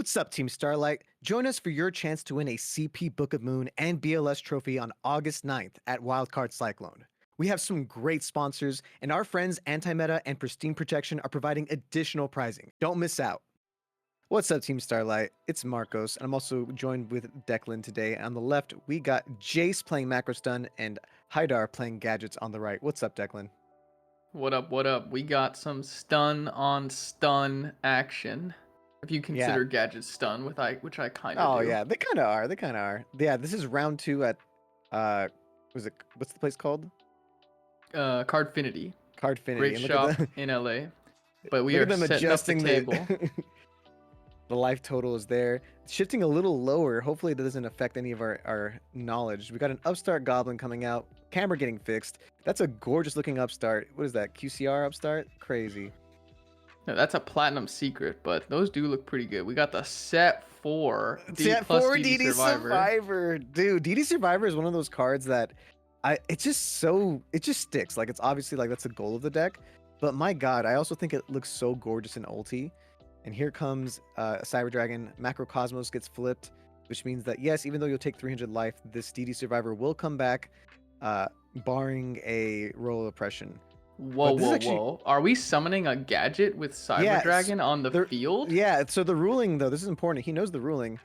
What's up, Team Starlight? Join us for your chance to win a CP Book of Moon and BLS trophy on August 9th at Wildcard Cyclone. We have some great sponsors, and our friends Antimeta and Pristine Protection are providing additional prizing. Don't miss out. What's up, Team Starlight? It's Marcos, and I'm also joined with Declan today. On the left, we got Jace playing Macro Stun and Haidar playing Gadgets on the right. What's up, Declan? What up, what up? We got some stun on stun action. If you Yeah. consider Gadget stun, which I kind of Oh, do. yeah, they kind of are. They kind of are. Yeah, this is round 2 at, what's the place called? Cardfinity. Cardfinity. Great And look at shop the, in LA. But we look are at them setting up the adjusting table. the life total is there. Shifting a little lower. Hopefully, it doesn't affect any of our knowledge. We got an upstart goblin coming out. Camera getting fixed. That's a gorgeous looking upstart. What is that? QCR upstart? Crazy. No, that's a platinum secret, but those do look pretty good. We got the set 4 D Set plus 4 DD DD Survivor. Survivor. Dude, DD Survivor is one of those cards that it just sticks. Like, it's obviously like that's the goal of the deck. But my god, I also think it looks so gorgeous in ulti. And here comes Cyber Dragon. Macrocosmos gets flipped, which means that yes, even though you'll take 300 life, this DD Survivor will come back, barring a roll oppression. Whoa, whoa, whoa. Are we summoning a Gadget with Cyber Dragon on the field? Yeah, so the ruling, though, this is important. He knows the ruling.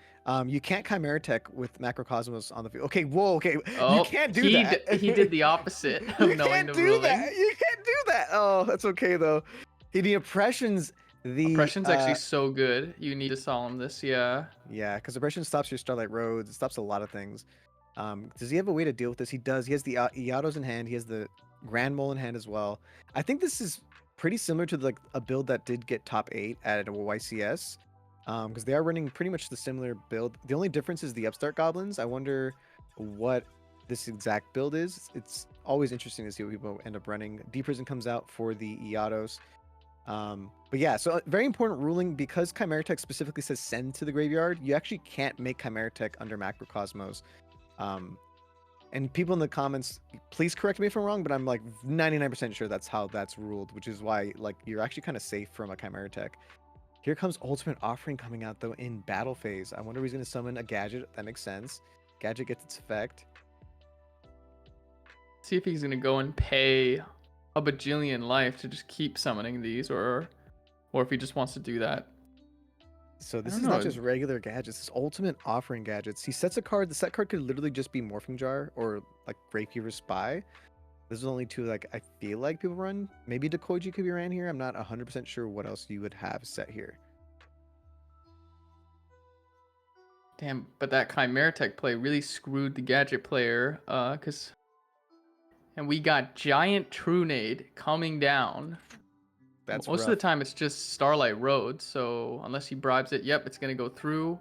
You can't Chimera Tech with Macrocosmos on the field. Okay, whoa, okay. Oh, you can't do that. He did the opposite of You knowing can't the do ruling. that. You can't do that. Oh, that's okay, though. The oppressions, Oppression's actually so good. You need to solemn this, yeah. Yeah, because oppression stops your Starlight Roads. It stops a lot of things. Does he have a way to deal with this? He does. He has the Iatos in hand. He has the Grand Mole in hand as well. I think this is pretty similar to like a build that did get top 8 at YCS. Because they are running pretty much the similar build. The only difference is the Upstart Goblins. I wonder what this exact build is. It's always interesting to see what people end up running. Deep Prison comes out for the Iatos. But yeah, so very important ruling, because Chimera Tech specifically says send to the graveyard, you actually can't make Chimera Tech under Macrocosmos. And people in the comments, please correct me if I'm wrong, but I'm like 99% sure that's how that's ruled, which is why like you're actually kind of safe from a Chimera Tech. Here comes Ultimate Offering coming out though in battle phase. I wonder if he's going to summon a Gadget. That makes sense. Gadget gets its effect. See if he's going to go and pay a bajillion life to just keep summoning these, or if he just wants to do that. So this is not just regular Gadgets, it's Ultimate Offering Gadgets. He sets a card. The set card could literally just be Morphing Jar or like Grapekeeper Spy. This is only two like I feel like people run. Maybe Dekoiji could be ran here. I'm not 100% sure what else you would have set here. Damn, but that Chimera Tech play really screwed the Gadget player, and we got Giant Trunade coming down. That's Most rough. of the time it's just Starlight Road, so unless he bribes it, yep, it's gonna go through.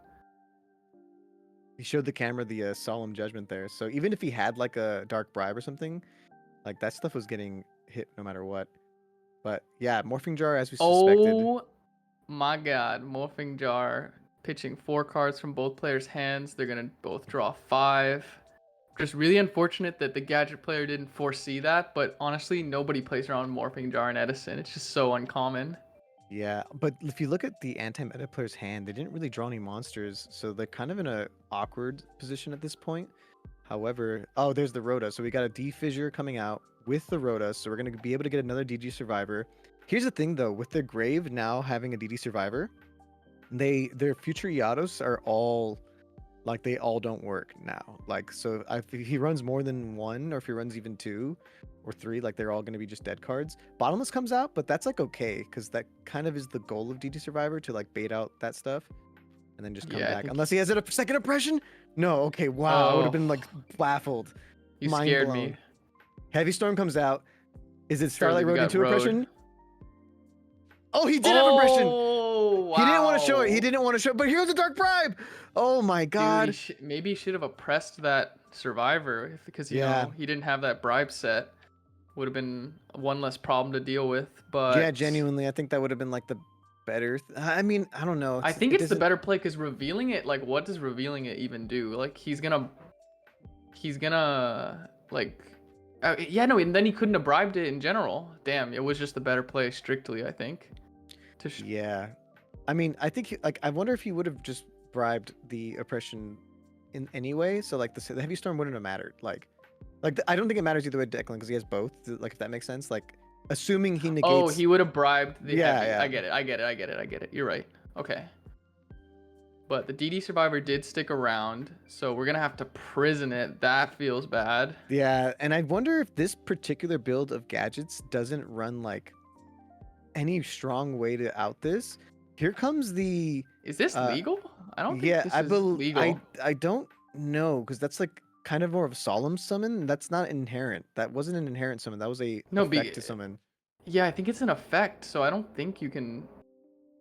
He showed the camera the Solemn Judgment there. So even if he had like a Dark Bribe or something, like that stuff was getting hit no matter what. But yeah, Morphing Jar as we suspected. Oh my god, Morphing Jar pitching 4 cards from both players' hands. They're gonna both draw 5. Just really unfortunate that the Gadget player didn't foresee that, but honestly, nobody plays around Morphing Jar and Edison. It's just so uncommon. Yeah, but if you look at the anti-meta player's hand, they didn't really draw any monsters, so they're kind of in a awkward position at this point. However, oh, there's the Rhoda. So we got a D-Fissure coming out with the Rhoda, so we're going to be able to get another DD Survivor. Here's the thing, though. With their Grave now having a DD Survivor, their future Iatos are all, like, they all don't work now. Like, so if he runs more than 1, or if he runs even 2 or 3, like, they're all going to be just dead cards. Bottomless comes out, but that's, like, okay, because that kind of is the goal of DD Survivor, to, like, bait out that stuff and then just come back. Unless he has a second oppression? No, okay, wow. I would have been like baffled. You Mind scared blown. me. Heavy Storm comes out. Is it Starlight Road into Road. oppression? Oh, he did have oppression. Wow. He didn't want to show it. He didn't want to show it. But here's a Dark Bribe. Oh my god. Dude, maybe he should have oppressed that Survivor because you know he didn't have that bribe set. Would have been one less problem to deal with. But yeah, genuinely, I think that would have been like the better. I mean, I don't know. I think it's the better play because revealing it, like, what does revealing it even do? Like, he's gonna like, yeah, no, and then he couldn't have bribed it in general. Damn, it was just the better play strictly, I think. Yeah, I mean, I think like I wonder if he would have just bribed the oppression in any way. So like the heavy storm wouldn't have mattered. I don't think it matters either way, Declan, because he has both. Like if that makes sense. Like assuming he Oh, negates. he would have bribed the Yeah, heavy. I yeah, get it. I get it. I get it. I get it. You're right. Okay. But the DD survivor did stick around, so we're gonna have to prison it. That feels bad. yeah. And I wonder if this particular build of gadgets doesn't run like any strong way to out this. Here comes the Is this uh legal? I don't think yeah, this is legal. I don't know because that's like kind of more of a solemn summon. That's not inherent. That wasn't an inherent summon. That was a No, effect to summon. yeah, I think it's an effect, so I don't think you can.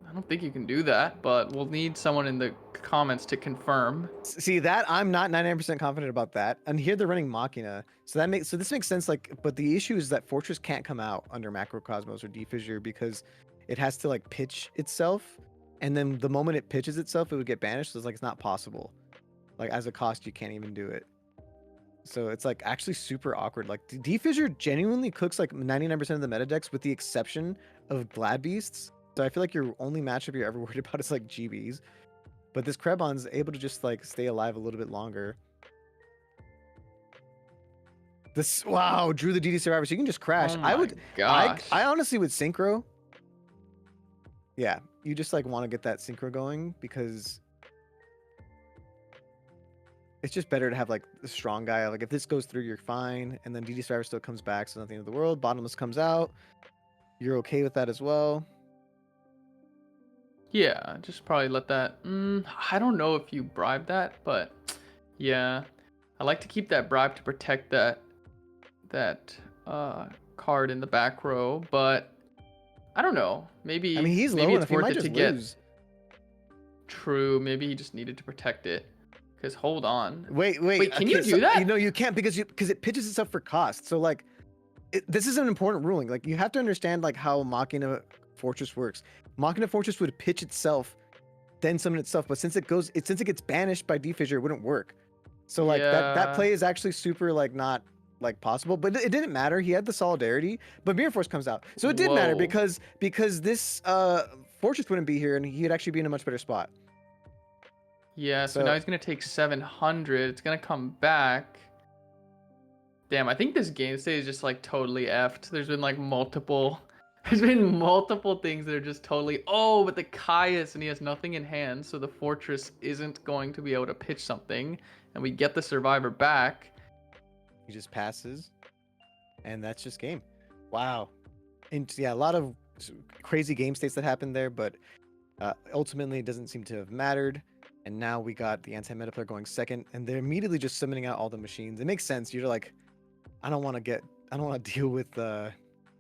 I don't think you can do that, but we'll need someone in the comments to confirm. See that I'm not 99% confident about that. And here they're running Machina. So this makes sense like but the issue is that Fortress can't come out under Macrocosmos or Defissure because it has to like pitch itself and then the moment it pitches itself it would get banished. So it's like it's not possible. Like as a cost you can't even do it. So it's like actually super awkward. Like Defissure genuinely cooks like 99% of the meta decks with the exception of Glad Beasts. So I feel like your only matchup you're ever worried about is like GBs. But this Krebon's able to just like stay alive a little bit longer. This wow, drew the DD survivor, so you can just crash. Oh I my would gosh. I honestly would synchro. Yeah, you just like want to get that synchro going because it's just better to have like a strong guy. Like if this goes through, you're fine, and then DD survivor still comes back, so nothing of the world. Bottomless comes out. You're okay with that as well. Yeah, just probably let that. I don't know if you bribe that, but yeah, I like to keep that bribe to protect that card in the back row. But I don't know. Maybe I mean, he's maybe low it's enough. He worth might it just to get lose. true. Maybe he just needed to protect it. Cause hold on. Wait. Can you do that? You know you can't because it pitches itself for cost. So like, this is an important ruling. Like you have to understand like how Machina Fortress works. Machina Fortress would pitch itself, then summon itself. But since it gets banished by Defissure, it wouldn't work. So like that Yeah. play is actually super like not like possible. But it didn't matter. He had the solidarity. But Mirror Force comes out, so it did matter Whoa. because this Fortress wouldn't be here, and he'd actually be in a much better spot. Yeah. So So now he's gonna take 700. It's gonna come back. Damn, I think this game state is just like totally effed. There's been like multiple there's been multiple things that are just totally but the Caius and he has nothing in hand, so the fortress isn't going to be able to pitch something, and we get the survivor back. he just passes, and that's just game. Wow. And yeah, a lot of crazy game states that happened there, but ultimately it doesn't seem to have mattered. And now we got the anti-meta player going second, and they're immediately just summoning out all the machines. It makes sense. You're like, I don't want to deal with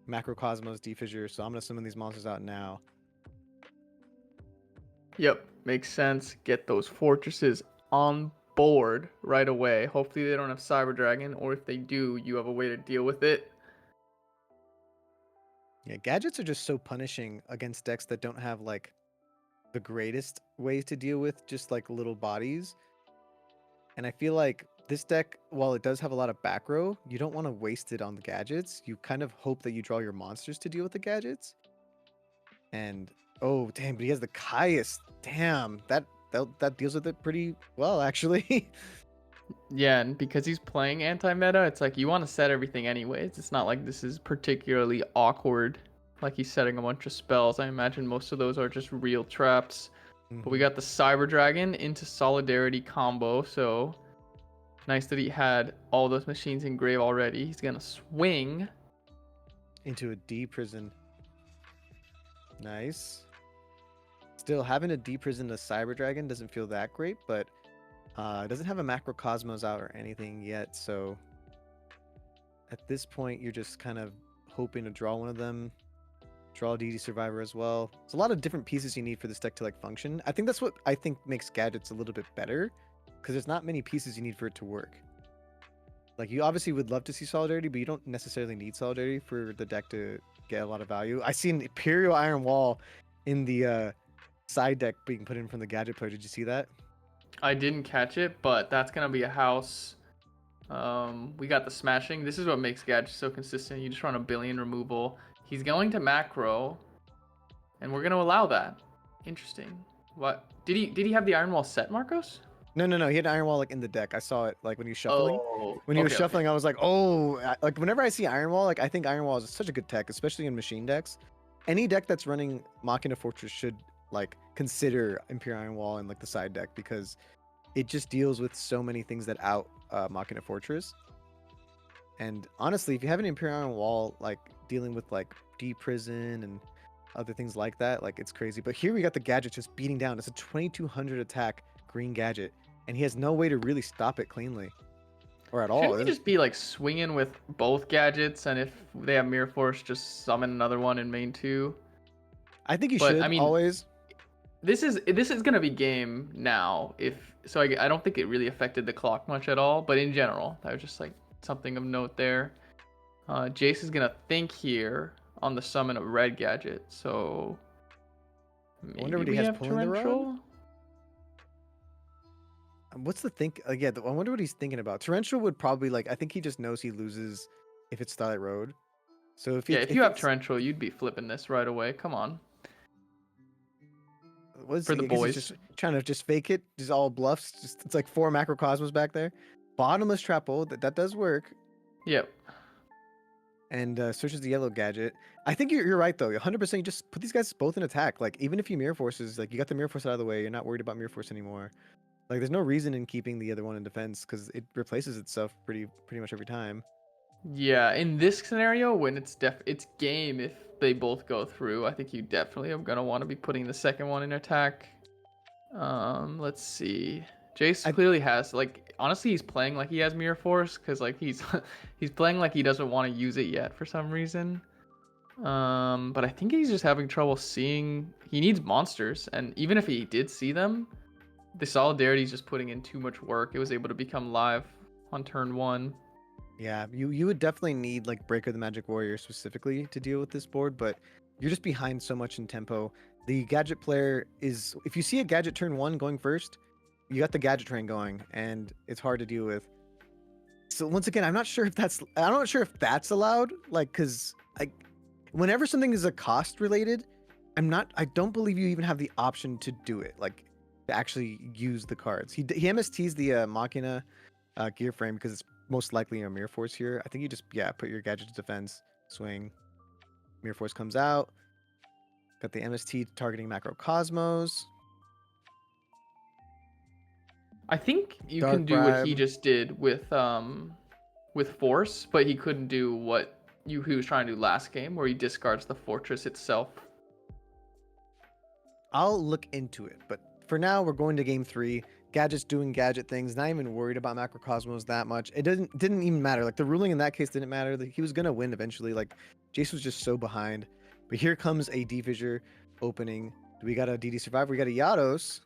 Macrocosmos Defissure, so I'm gonna summon these monsters out now. Yep, makes sense. Get those fortresses on board right away. Hopefully they don't have Cyber Dragon, or if they do, you have a way to deal with it. Yeah, gadgets are just so punishing against decks that don't have like the greatest ways to deal with just like little bodies. And I feel like this deck, while it does have a lot of back row, you don't want to waste it on the gadgets. You kind of hope that you draw your monsters to deal with the gadgets. And oh damn, but he has the Caius. Damn, that deals with it pretty well actually. Yeah, and because he's playing anti-meta, it's like you want to set everything anyways. It's not like this is particularly awkward. Like he's setting a bunch of spells. I imagine most of those are just real traps. But we got the Cyber Dragon into Solidarity combo, so nice that he had all those machines in grave already. He's gonna swing into a D prison. Nice. Still having to deprison the Cyber Dragon doesn't feel that great, but it doesn't have a Macrocosmos out or anything yet, so at this point you're just kind of hoping to draw one of them. Draw DD Survivor as well. There's a lot of different pieces you need for this deck to like function. I think that's what I think makes Gadgets a little bit better, because there's not many pieces you need for it to work. Like you obviously would love to see Solidarity, but you don't necessarily need Solidarity for the deck to get a lot of value. I see an Imperial Iron Wall in the side deck being put in from the Gadget player. Did you see that? I didn't catch it, but that's gonna be a house. We got the smashing. This is what makes Gadget so consistent. You just run a billion removal. He's going to macro, and we're gonna allow that. Interesting. What did he have the Iron Wall set, Marcos? No. He had Iron Wall like in the deck. I saw it like when he was shuffling. Oh, When he was okay, okay. shuffling, I was like, oh, like whenever I see Iron Wall, like I think Iron Wall is such a good tech, especially in machine decks. Any deck that's running Machina Fortress should like consider Imperial Iron Wall in like the side deck because it just deals with so many things that out Machina Fortress. And honestly, if you have an Imperial Iron Wall, like dealing with like deep prison and other things like that, like it's crazy. But here we got the Gadget just beating down. It's a 2200 attack green Gadget, and he has no way to really stop it cleanly or at all. Shouldn't he just be like swinging with both gadgets, and if they have Mirror Force, just summon another one in main two? I think you But should I mean, always. this is gonna be game now. If so, I don't think it really affected the clock much at all. But in general, that was just like something of note there. Jace is gonna think here on the summon of red gadget. So I wonder maybe what he we has have pulling the rug. torrential. What's the think? Yeah, I wonder what he's thinking about. Torrential would probably like. I think he just knows he loses if it's Starlight Road. So Yeah, if you if have it's torrential, you'd be flipping this right away. Come on, was for the I guess he's boys. just trying to just fake it, just all bluffs. Just it's like 4 macrocosmos back there. Bottomless trap ult that does work. Yep. And searches the yellow gadget. I think you're right though. 100%. You just put these guys both in attack. Like even if you mirror forces, like you got the mirror force out of the way, you're not worried about mirror force anymore. Like there's no reason in keeping the other one in defense because it replaces itself pretty much every time. Yeah, in this scenario, when it's game if they both go through, I think you definitely are gonna want to be putting the second one in attack. Let's see. Jace I clearly has like honestly he's playing like he has Mirror Force because like he's he's playing like he doesn't want to use it yet for some reason. But I think he's just having trouble seeing. He needs monsters, and even if he did see them, the Solidarity is just putting in too much work. It was able to become live on turn one. Yeah, you would definitely need like Breaker the Magic Warrior specifically to deal with this board, but you're just behind so much in tempo. The gadget player is if you see a gadget turn 1 going first, you got the gadget train going and it's hard to deal with. So once again, I'm not sure if that's allowed like cuz like whenever something is a cost related, I don't believe you even have the option to do it like to actually use the cards. He MSTs the Machina gear frame because it's most likely a Mirror Force here. I think you just put your gadget to defense, swing. Mirror Force comes out. Got the MST targeting Macrocosmos. I think you Dark can do what he Bribe. just did with Force, but he couldn't do what he was trying to do last game, where he discards the fortress itself. I'll look into it, but for now we're going to game 3. Gadget's doing gadget things, not even worried about Macrocosmos that much. It didn't even matter. Like the ruling in that case didn't matter. He was gonna win eventually. Like Jace was just so behind. But here comes a D-Fissure opening. We got a DD Survivor. We got a Yados.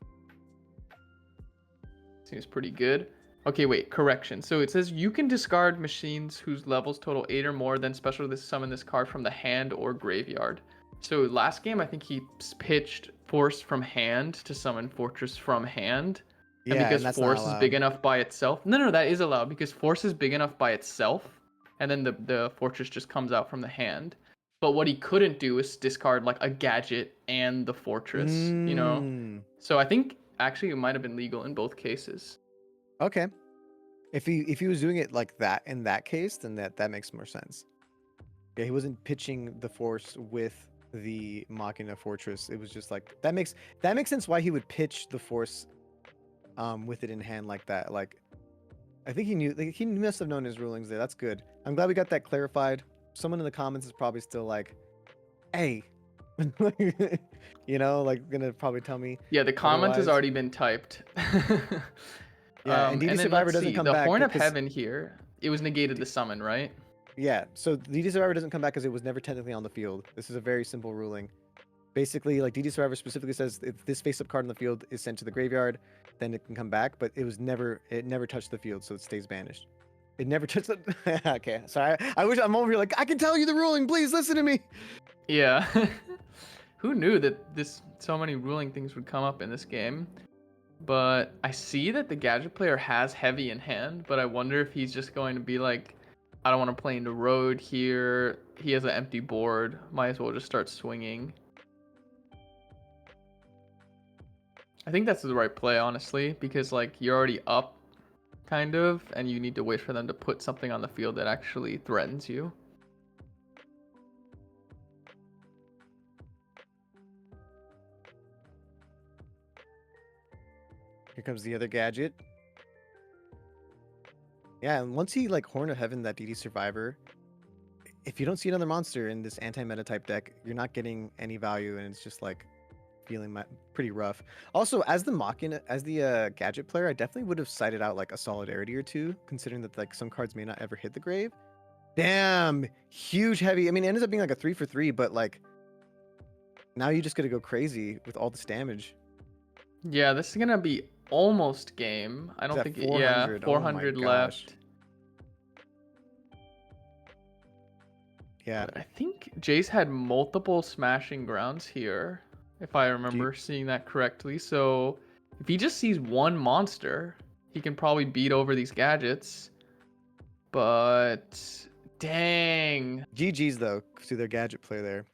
Seems pretty good. Okay, wait, correction. So it says you can discard machines whose levels total 8 or more, then special summon this card from the hand or graveyard. So last game, I think he pitched Force from hand to summon Fortress from hand. And Yeah, because and that's not Force is big allowed. enough by itself. No, that is allowed because Force is big enough by itself. And then the Fortress just comes out from the hand. But what he couldn't do is discard like a gadget and the Fortress, you know? Mm, So I think actually it might have been legal in both cases. okay. If he was doing it like that in that case, then that makes more sense. Yeah, he wasn't pitching the force with the Machina Fortress. It was just like that makes sense why he would pitch the force with it in hand like that. Like I think he knew like, he must have known his rulings there. That's good. I'm glad we got that clarified. Someone in the comments is probably still like, hey, like gonna probably tell me Yeah, the comment has otherwise. already been typed. Yeah, and DD And then Survivor let's doesn't see. come The back Horn of because Heaven here, it was negated the summon, right? yeah, so DD Survivor doesn't come back because it was never technically on the field. This is a very simple ruling. Basically, like DD Survivor specifically says, if this face-up card on the field is sent to the graveyard, then it can come back. But it never touched the field, so it stays banished. It never touched the. Okay, sorry. I wish I'm over here like I can tell you the ruling. Please listen to me. Yeah. Who knew that so many ruling things would come up in this game? But I see that the Gadget player has heavy in hand, but I wonder if he's just going to be like, I don't want to play into road here. He has an empty board. Might as well just start swinging. I think that's the right play, honestly, because like you're already up, kind of, and you need to wait for them to put something on the field that actually threatens you. Here comes the other gadget. Yeah, and once he like Horn of Heaven that DD Survivor, if you don't see another monster in this anti-meta type deck, you're not getting any value, and it's just like feeling pretty rough. Also, as the Mockin, as the gadget player, I definitely would have cited out like a Solidarity or two, considering that like some cards may not ever hit the grave. Damn, huge heavy. I mean, it ends up being like a 3 for 3, but like now you just got to go crazy with all this damage. Yeah, this is gonna be almost game. I He's don't at think yeah, 400. Oh my 400 gosh. left. Yeah. But I think Jace had multiple smashing grounds here, if I Do remember seeing that correctly. So if he just sees one monster, he can probably beat over these gadgets. But dang. GG's though to their gadget player there.